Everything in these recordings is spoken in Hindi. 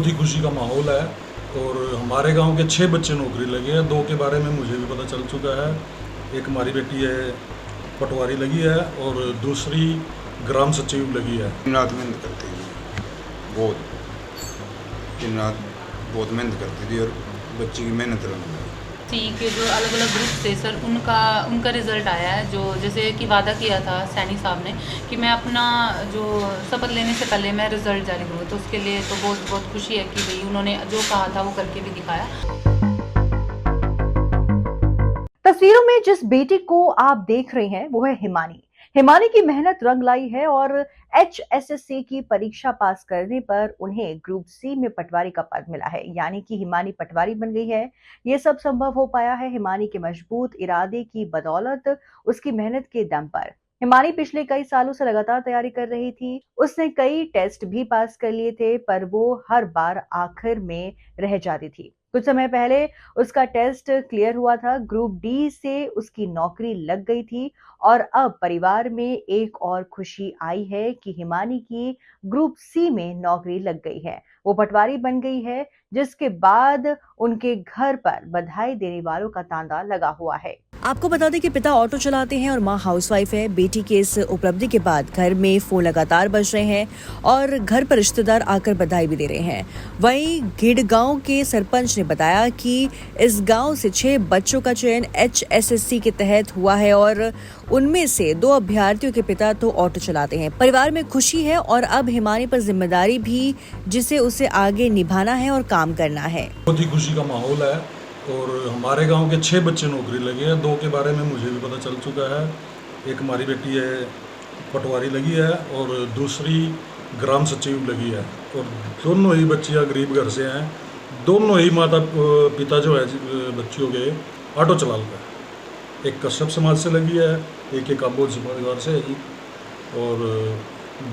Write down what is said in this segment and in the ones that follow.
बहुत ही खुशी का माहौल है और हमारे गांव के 6 बच्चे नौकरी लगे हैं। 2 के बारे में मुझे भी पता चल चुका है। एक हमारी बेटी है पटवारी लगी है और दूसरी ग्राम सचिव लगी है। दिन रात मेहनत करती थी, दिन रात बहुत मेहनत करती थी और बच्ची की मेहनत रंग के जो अलग अलग ग्रुप थे सर, उनका रिज़ल्ट आया है। जो जैसे कि वादा किया था सैनी साहब ने कि मैं अपना जो शपथ लेने से पहले मैं रिज़ल्ट जारी करूँ, तो उसके लिए तो बहुत बहुत खुशी है कि भाई उन्होंने जो कहा था वो करके भी दिखाया। तस्वीरों में जिस बेटी को आप देख रहे हैं वो है हिमानी। हिमानी की मेहनत रंग लाई है और HSSC की परीक्षा पास करने पर उन्हें ग्रुप सी में पटवारी का पद मिला है, यानी कि हिमानी पटवारी बन गई है। ये सब संभव हो पाया है हिमानी के मजबूत इरादे की बदौलत, उसकी मेहनत के दम पर। हिमानी पिछले कई सालों से लगातार तैयारी कर रही थी। उसने कई टेस्ट भी पास कर लिए थे, पर वो हर बार आखिर में रह जाती थी। कुछ समय पहले उसका टेस्ट क्लियर हुआ था, ग्रुप डी से उसकी नौकरी लग गई थी और अब परिवार में एक और खुशी आई है कि हिमानी की ग्रुप सी में नौकरी लग गई है। वो पटवारी बन गई है, जिसके बाद उनके घर पर बधाई देने वालों का तांता लगा हुआ है। आपको बता दें कि पिता ऑटो चलाते हैं और मां हाउसवाइफ है। बेटी के इस उपलब्धि के बाद घर में फोन लगातार बज रहे हैं और घर पर रिश्तेदार आकर बधाई भी दे रहे हैं। वहीं गिड गांव के सरपंच ने बताया कि इस गांव से 6 बच्चों का चयन HSSC के तहत हुआ है और उनमें से 2 अभ्यर्थियों के पिता तो ऑटो चलाते हैं। परिवार में खुशी है और अब हिमानी पर जिम्मेदारी भी, जिसे उसे आगे निभाना है और काम करना है। बहुत ही खुशी का माहौल है और हमारे गांव के 6 बच्चे नौकरी लगे हैं। 2 के बारे में मुझे भी पता चल चुका है। एक हमारी बेटी है पटवारी लगी है और दूसरी ग्राम सचिव लगी है और दोनों ही बच्चियां गरीब घर से हैं। दोनों ही माता पिता जो है बच्चियों के ऑटो चलाता है। एक कश्यप समाज से लगी है, एक काम्बोज परिवार से है जी। और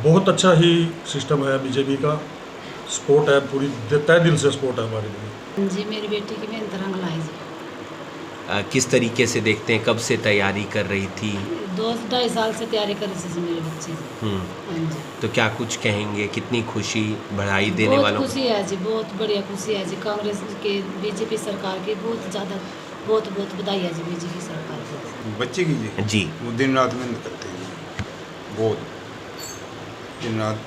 बहुत अच्छा ही सिस्टम है बीजेपी का। सपोर्ट है, पूरी तय दिल से सपोर्ट है हमारे लिए जी। मेरी बेटी की मेहनत रंग लाई जी। किस तरीके से देखते हैं, कब से तैयारी कर रही थी? 2-2.5 साल से तैयारी कर रही थी मेरे बच्चे। हाँ जी। तो क्या कुछ कहेंगे, कितनी खुशी बढ़ाई देने वालों? बहुत खुशी है जी, बहुत बढ़िया खुशी है जी। कांग्रेस के बीजेपी सरकार की बहुत ज़्यादा बहुत बधाई है जी बीजेपी सरकार की। बच्चे की जी वो दिन रात मेहनत करती थी, दिन रात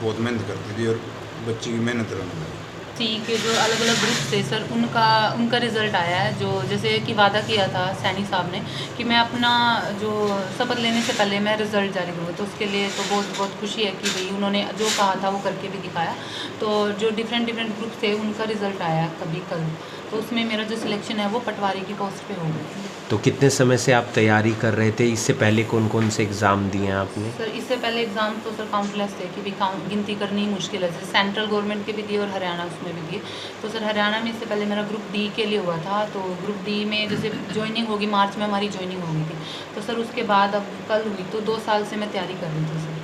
बहुत मेहनत करती थी और बच्ची की मेहनत रंग के जो अलग अलग ग्रुप थे सर, उनका रिज़ल्ट आया है। जो जैसे कि वादा किया था सैनी साहब ने कि मैं अपना जो शपथ लेने से पहले मैं रिज़ल्ट जारी करूँ, तो उसके लिए तो बहुत बहुत खुशी है कि भाई उन्होंने जो कहा था वो करके भी दिखाया। तो जो डिफरेंट ग्रुप थे उनका रिज़ल्ट आया कल, तो उसमें मेरा जो सिलेक्शन है वो पटवारी की पोस्ट पे हो गई। तो कितने समय से आप तैयारी कर रहे थे? इससे पहले कौन कौन से एग्ज़ाम दिए हैं आपने? सर इससे पहले एग्ज़ाम तो सर काउंटलेस थे कि भी गिनती करनी ही मुश्किल है। जैसे सेंट्रल गवर्नमेंट के भी दिए और हरियाणा उसमें भी दिए। तो सर हरियाणा में इससे पहले मेरा ग्रुप डी के लिए हुआ था। तो ग्रुप डी में जैसे ज्वाइनिंग होगी, मार्च में हमारी ज्वाइनिंग हो गई थी। तो सर उसके बाद अब कल हुई, तो 2 साल से मैं तैयारी कर रही थी सर।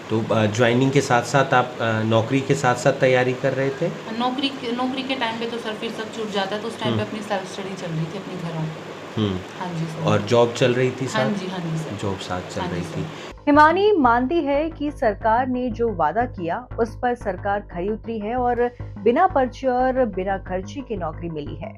तो ज्वाइनिंग के साथ साथ आप नौकरी के साथ साथ तैयारी कर रहे थे? नौकरी के टाइम पे तो सर फिर सब छूट जाता है, तो उस टाइम पे अपनी सेल्फ स्टडी चल रही थी अपने घरों पे। हाँ जी सर। और जॉब चल रही थी साथ? हाँ जी सर। जॉब साथ चल रही थी। हिमानी मानती है कि सरकार ने जो वादा किया उस पर सरकार खरी उतरी है और बिना पर्चे और बिना खर्ची की नौकरी मिली है।